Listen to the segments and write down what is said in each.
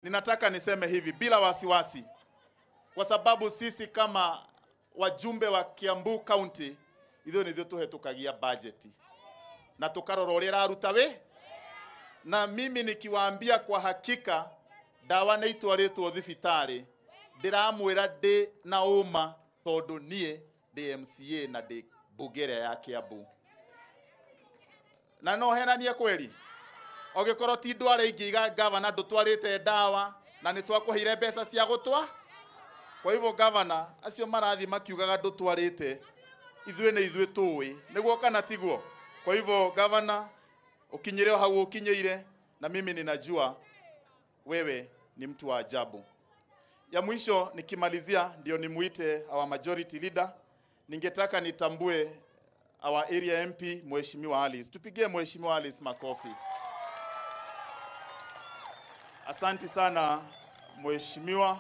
Ninataka niseme hivi bila wasiwasi, kwa sababu sisi kama wajumbe wa Kiambu County ithuĩ nĩthuĩ tũhetũkagia budget na tukarora ũrĩa ĩraruta we, na mimi nikiwaambia kwa hakika dawa nĩ itwarĩtwo thibitarĩ, ndiramwĩra ndĩ na ũma tondũ niĩ ndĩ MCA na ndĩ mbunge ya Kiambu, na no henanie kweli ogikorwo ti ndware ingiiga governor ndutwarite dawa na ni twakũheire mbeca cia gũtwa. Kwa hivyo governor acio marathi makiugaga ndutwarite ithuĩ nĩ ithuĩ tũĩ nĩguo kana tiguo. Kwa hivyo governor ukinyire hau ukinyeire, na mimi ninajua wewe ni mtu wa ajabu. Ya mwisho nikimalizia ndio nimuite our majority leader, ningetaka nitambue our area MP Mheshimiwa Alice. Tupigie Mheshimiwa Alice makofi. Asante sana Mheshimiwa,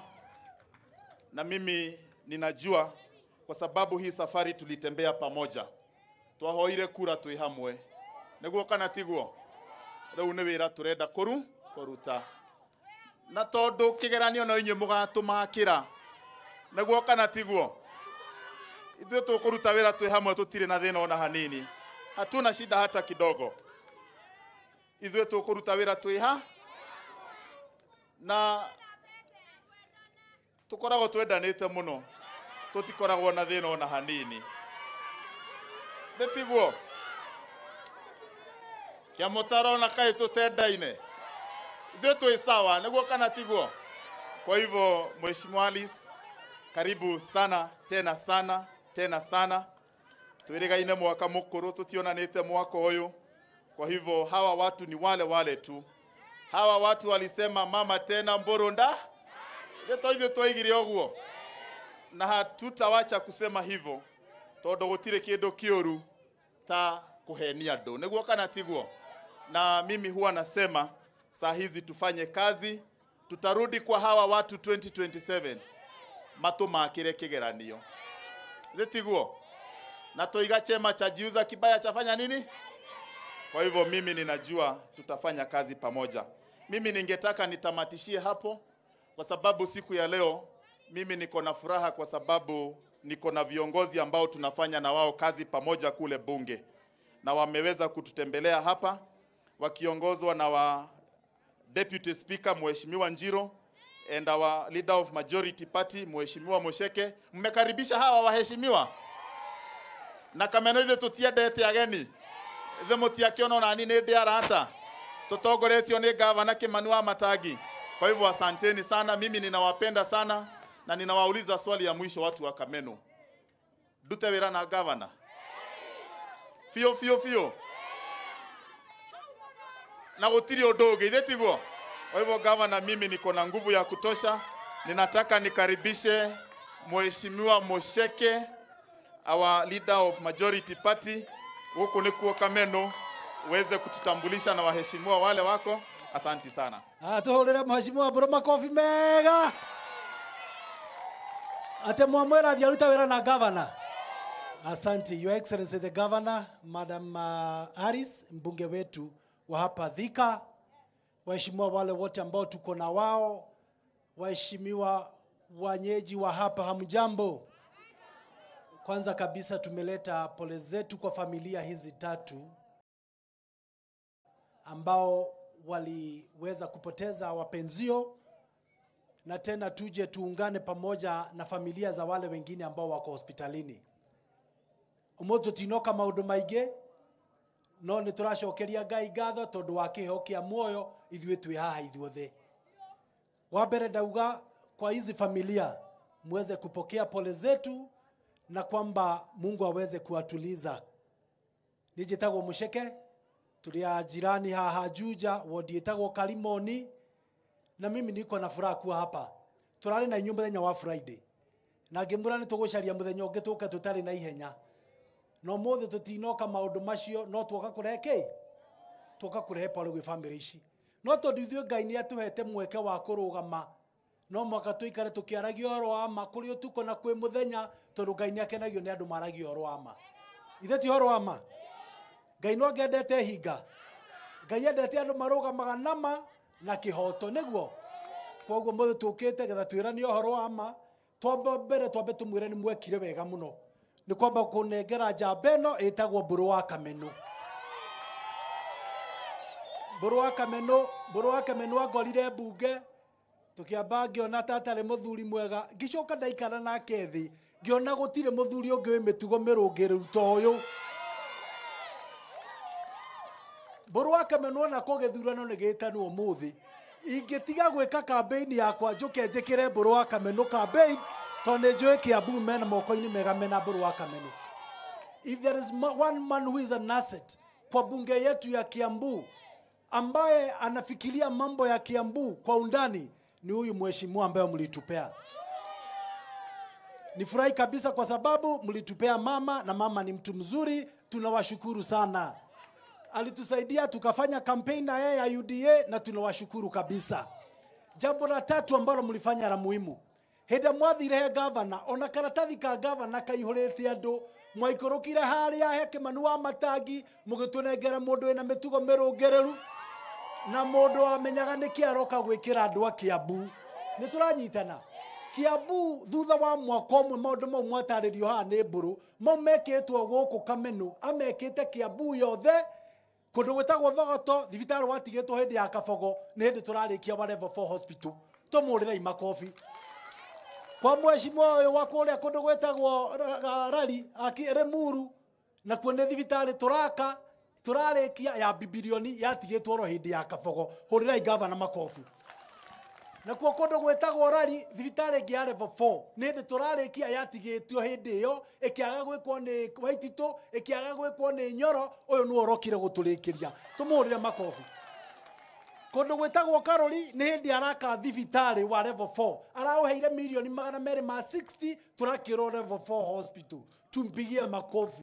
na mimi ninajua kwa sababu hii safari tulitembea pamoja, twahoire kura twi hamwe niguo kana tiguo. Riu ni wira turenda kuruta na tondu kigeranio no inyuĩ mũgatumakĩra niguo kana tiguo. Ithuĩ tũkũruta wĩra twi hamwe, tutire na thĩna ona hanini, hatuna shida hata kidogo. Ithuĩ tũkũruta wĩra twi ha na tukoragwo twendanĩte mũno, tutikoragwo na thĩna ona hanini. Ndetiguo kia mutaro na kai tutendaine, ithuĩ twi sawa niguo kana tiguo. Kwa hivyo Mheshimiwa Alice, karibu sana tena sana tena sana. Twirigaine mwaka mukuru, tutionanĩte mwaka ũyũ. Kwa hivyo hawa watu ni wale tu. Hawa watu walisema mama tena mboronda, ithuĩ twaigire ũguo, na hatutawacha kusema hivyo tondu gutire kĩndũ kĩũru ta kuhenia andũ niguo kana tiguo. Na mimi huwa nasema saa hizi tufanye kazi, tutarudi kwa hawa watu 2027 matumakire kigeranio tiguo, na toiga chema cha jiuza kibaya chafanya nini. Kwa hivyo mimi ninajua tutafanya kazi pamoja. Mimi ningetaka nitamatishie hapo, kwa sababu siku ya leo mimi niko na furaha, kwa sababu niko na viongozi ambao tunafanya na wao kazi pamoja kule bunge, na wameweza kututembelea hapa wakiongozwa na wa Deputy Speaker Mheshimiwa Njiro and our Leader of Majority Party Mheshimiwa Mosheke. Mmekaribisha hawa waheshimiwa, na kameno ithe tutiendete ageni ithe mutiakĩona nani nĩ ndĩ arata, tutongoretio nĩ Gavana Kimani WAMATANGI. Kwa hivyo asanteni sana, mimi ninawapenda sana, na ninawauliza swali ya mwisho watu wa Kameno, dute wĩra na Gavana fio na gutiri ũndũ ũngĩ ithe tiguo. Kwa hivyo Gavana, mimi niko na nguvu ya kutosha. Ninataka nikaribishe Mheshimiwa Mosheke, our Leader of Majority Party, huko nikuo Kameno, uweze kututambulisha na waheshimiwa wale wako. Asante sana. Tuhurire Mheshimiwa Mburu makofi mega. Ate mwamwera ndiaruta wĩra na Governor. Asante Your Excellency the Governor, Madam Harris, mbunge wetu wa hapa Thika, waheshimiwa wale wote ambao tuko na wao, waheshimiwa wanyeji wa hapa, hamjambo. Kwanza kabisa tumeleta pole zetu kwa familia hizi tatu ambao waliweza kupoteza wapenzio, na tena tuje tuungane pamoja na familia za wale wengine ambao wako hospitalini. Umuthi tinoka maundu maingi, no ni turacokeria Ngai ngatho tondu wa kiheo kia muoyo ithuĩ twi haha ithuothe. Wa mbere ndauga kwa hizi familia muweze kupokea pole zetu, na kwamba Mungu aweze kuwatuliza. Nijitagwo Musheke, tulia jirani haha Juja, wodi itagwo Kalimoni, na mimi niko na furaha kuwa hapa. Turari na inyuĩ mũthenya wa Friday, na ngĩmwĩra nĩ tũgũcaria mũthenya ũngĩ tũke tũtarĩ na ihenya. No mũthĩ tũtinoka maũndũ macio, no tuoka kũrehe kĩ? Tuoka kũrehe pole gwĩ family ici. No tondũ ithuĩ Ngai nĩ atũhete mweke wa kũrũgama, no mwaka tũikare tũkĩaragia ũhoro wa ma kũrĩ ũtukũ na kwĩ mũthenya, tondũ Ngai nĩ akenagio nĩ andũ maragia ũhoro wa ma. Ithe ti ũhoro wa ma. Ngai no ngendete hinga. Ngai endete andũ marũgamaga nama na kĩhoto nĩguo. koguo mothe tukite getha twirani ohoro ama twamba mbere twambe tumwire ni mwekire wega muno ni kwamba kunengera njamba ĩno ĩtagwo mbũrũ wa Kameno. Mbũrũ wa Kameno angorire mbunge tukiamba ngiona tatarĩ mũthuri mwega ngicoka ndaikara nake thĩ ngiona gũtirĩ mũthuri ũngĩ wĩ mĩtugo mĩrũngĩrĩru ta ũyũ. Mbũrũ wa Kameno na kũgĩthurano nĩ gĩtanwo ũmũthĩ ingĩtiga gwĩka campaign yakwa njũke njĩkĩre Mbũrũ wa Kameno campaign tondũ njũĩ Kiambu mena moko-inĩ mega mena Mbũrũ wa Kameno. If there is one man who is an asset kwa bunge yetu ya Kiambu ambaye anafikiria mambo ya Kiambu kwa undani ni huyu mheshimiwa ambaye mlitupea. Nifurahi kabisa kwa sababu mlitupea mama na mama ni mtu mzuri, tunawashukuru sana. Alitusaidia tukafanya campaign na yeye ya UDA na tunawashukuru kabisa. Jambo la tatu ambalo mlifanya la muhimu. Henda mwathire governor ona karatathi ka governor kaihurite andu mwaikorokire haria heke manu WAMATANGI mugitunengera mundu wina mitugo mirungereru na mundu amenyaga niki aroka gwikira andu a Kiambu. Ni turanyitana Kiambu thutha wa mwaka umwe maundu mau mwataririo haha ni Mbũrũ mau mekitwo guku Kameno amekite Kiambu yothe kundu gwetagwo Thogoto thibitari watigitwo hindi ya Kabogo ni hindi turarikia wa level 4 hospital tumurira imakofi kwa mheshimiwa uyu wa kuria kundu gwetagwo rari Rimuru na kuone thibitari turarikia ya bibilioni yatigitwo ro hindi ya Kabogo hurira igavana makofi na kwa kundu gwetagwo rari thibitari ngi ya level 4 ni hindi turarikia yatigitwo hindi iyo ikiaga gwikwo ni Waitito ikiaga gwikwo ni Nyoro uyu ni orokire guturikiria tumurire makofi. Kundu gwetagwo Karoli ni hindi araka thibitari wa level 4 arauheire milioni 260 turakiro level 4 hospital tumpigie makofi.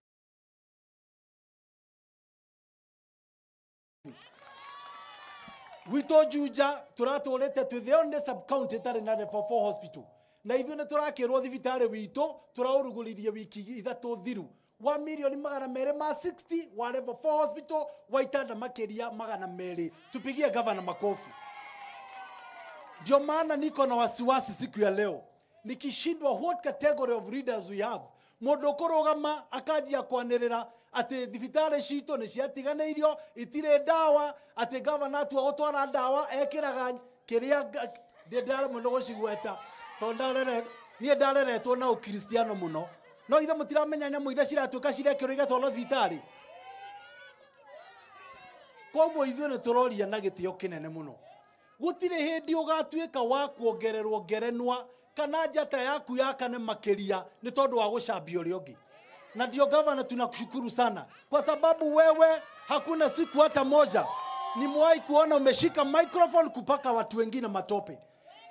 Wito Juja turatulete to the only sub county tari na level 4 hospital na hivyo ne turakirwo thibitari wito turauruguririe wiki ithatu thiru wa milioni 260 wa level 4 hospital waitanda makeria 200 tupigie governor makofi. Ndio maana niko na wasiwasi siku ya leo nikishindwa what category of leaders we have mundu kurugama akajia kwanirira ati thibitari cito ni ciatiganeirio itire dawa ati governor atu gutwara dawa ekiraga kiria ndare muno gucigweta tondare ni ndareretwo na ukristiano muno no ithe mutiramenya nyamu ira ciratuka cirekiro igatwara thibitari koguo ithuĩ nĩ turoria na gĩtĩo kĩnene muno gutire hindi ugatuika wa kuongererwo ngerenwa kana njata yaku yakane makeria ni tondu wa gucambia uri ungi. Na ndio governor tunakushukuru sana kwa sababu wewe hakuna siku hata moja nimewahi kuona umeshika microphone kupaka watu wengine matope.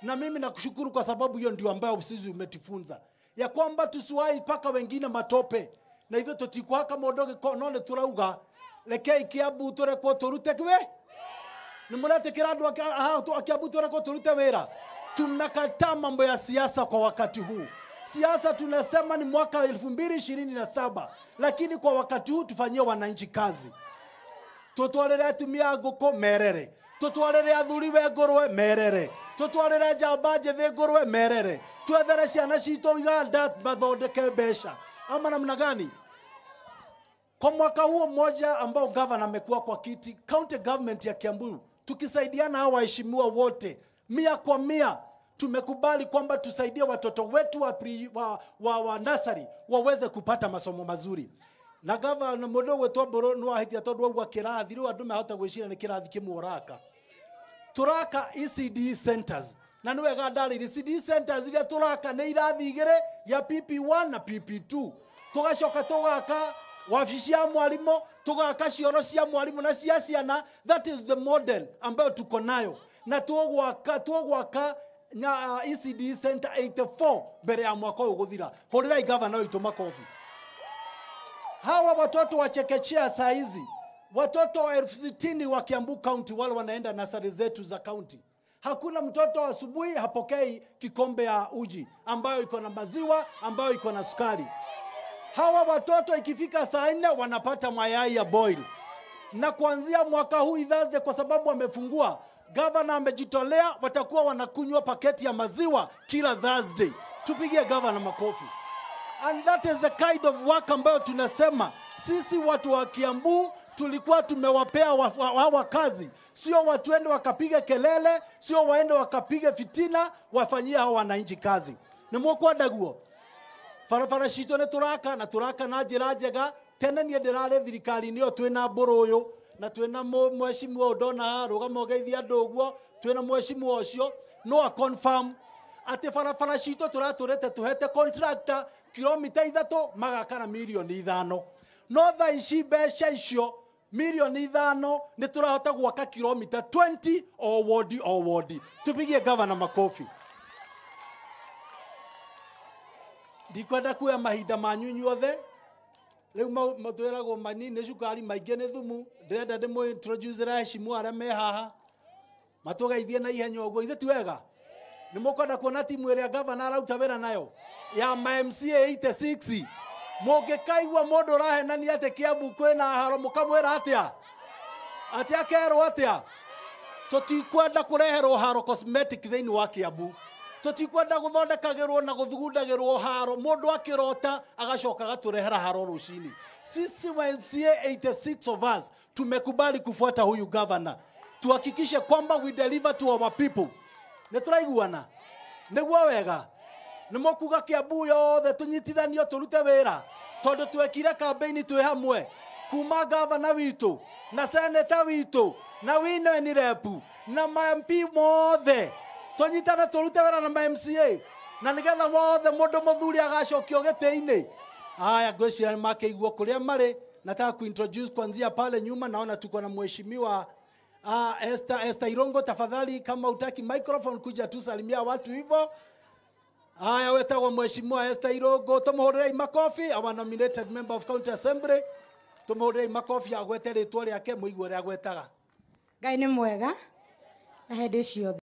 Na mimi nakushukuru kwa sababu hiyo ndio ambayo sisi umetufunza ya kwamba tusiwahi paka wengine matope. Na hivyo tutikwaka modoge none turauga rekei Kiambu turekwo turute kwe ni murate kiradu Kiambu turekwo turute wera. Tunakataa mambo ya siasa kwa wakati huu. Siasa tunasema ni mwaka 2027 lakini kwa wakati huu tufanyie wananchi kazi. Tutwarire atumia GUKU merere, tutwarire athuri we ngurwe merere, tutwarire njamba njethi ngurwe merere, twethere ciana citũ iganda mathondeke mbeca ama namna gani? Kwa mwaka huo mmoja ambao governor amekuwa kwa kiti, county government ya Kiambu tukisaidiana hawa waheshimiwa wote 100% tumekubali kwamba tusaidie watoto wetu wa nursery waweze kupata masomo mazuri. Na governor mudogo Mbũrũ no ahitia tondu wa kirathi ru andu mahota gwicira ni kirathi kimuraka turaka ECD centers na nĩ wega ndarĩ ECD centers iria turaka nĩ irathi igĩrĩ ya PP1 na PP2 tugacoka tugaka wabici ya mwalimu tugaka cioro cia mwalimu na cia ciana. That is the model ambayo tuko nayo na tugwaka na ECD center 84 mbere ya mwaka ũyũ guthira. Hurira governor witũ makofi. Hawa watoto wa chekechea saa hizi watoto wa 60,000 wa Kiambu County wale wanaenda nasari zetu za county. Hakuna mtoto asubuhi hapokei kikombe ya uji ambayo iko na maziwa ambayo iko na sukari. Hawa watoto ikifika saa 4 wanapata mayai ya boil. Na kuanzia mwaka huu Thursday kwa sababu wamefungua Governor amejitolea, watakuwa wanakunywa paketi ya maziwa kila Thursday. Tupigie governor makofi. And that is the kind of work ambayo tunasema sisi watu wa Kiambu tulikuwa tumewapea hawa kazi. Sio watu waende wakapiga kelele, sio waende wakapiga fitina, wafanyie hao wananchi kazi. Nimwokwa daguo. Farafara shito ne turaka na njira njega tene nie ndirare thirikari ni o twina mbũrũyũ na twina mheshimiwa Odona rũgama ũgeithia andũ ũguo twina mheshimiwa ũcio no a confirm ati farafara shito tũratũrĩte tuhete contractor kilomita 3 magakana milioni 5 no tha ici mbeca icio milioni 5 ni turahota gwaka kilomita 20 o ward. Tupigie governor makofi. Ndikwenda kuya mahinda manyu inyuothe riu matwiragwo manini cukari maingi ni thumu ndirenda ndimo introduce heshima aria me haha matugeithie na ihenya uguo ithe ti wega ni mukwenda kuona timu iria governor arauta wira nayo ya MCA 86 mungikaigua mundu urahenania ati Kiambu kwina haro mukamwira atia akerwo atia tutikwenda kureherwo haro cosmetic thiini wa Kiambu tutikwenda guthondekagirwo na guthugundagirwo haro mundu akirota agacoka gaturehera haro rucini. Sisi wa MCA 86 of us tumekubali kufuata huyu governor, tuhakikishe kwamba we deliver to our people. Neturaiguana niguo wega nimokuga Kiambu yothe tunyitithanio turute wira tondu twekire campaign twi hamwe kuma governor witu na senator witu na wineni repu na MP mothe tonyitana turute wira na MCA na nigetha wothe mundu muthuri agacokio gite-ini. Haya ngwicira makeiguo kuria mari. Nataka kuintroduce kwanzia pale nyuma, naona tuko na mheshimiwa Esther Irongo. Tafadhali kama utaki microphone kuja tu salimia watu hivyo. Haya wetagwo mheshimiwa Esther Irongo, tumuhurire makofi. Our nominated member of county assembly, tumuhurire makofi agwete ritwa riake muigwe ria gwetaga. Ngai ni mwega na hindi ciothe.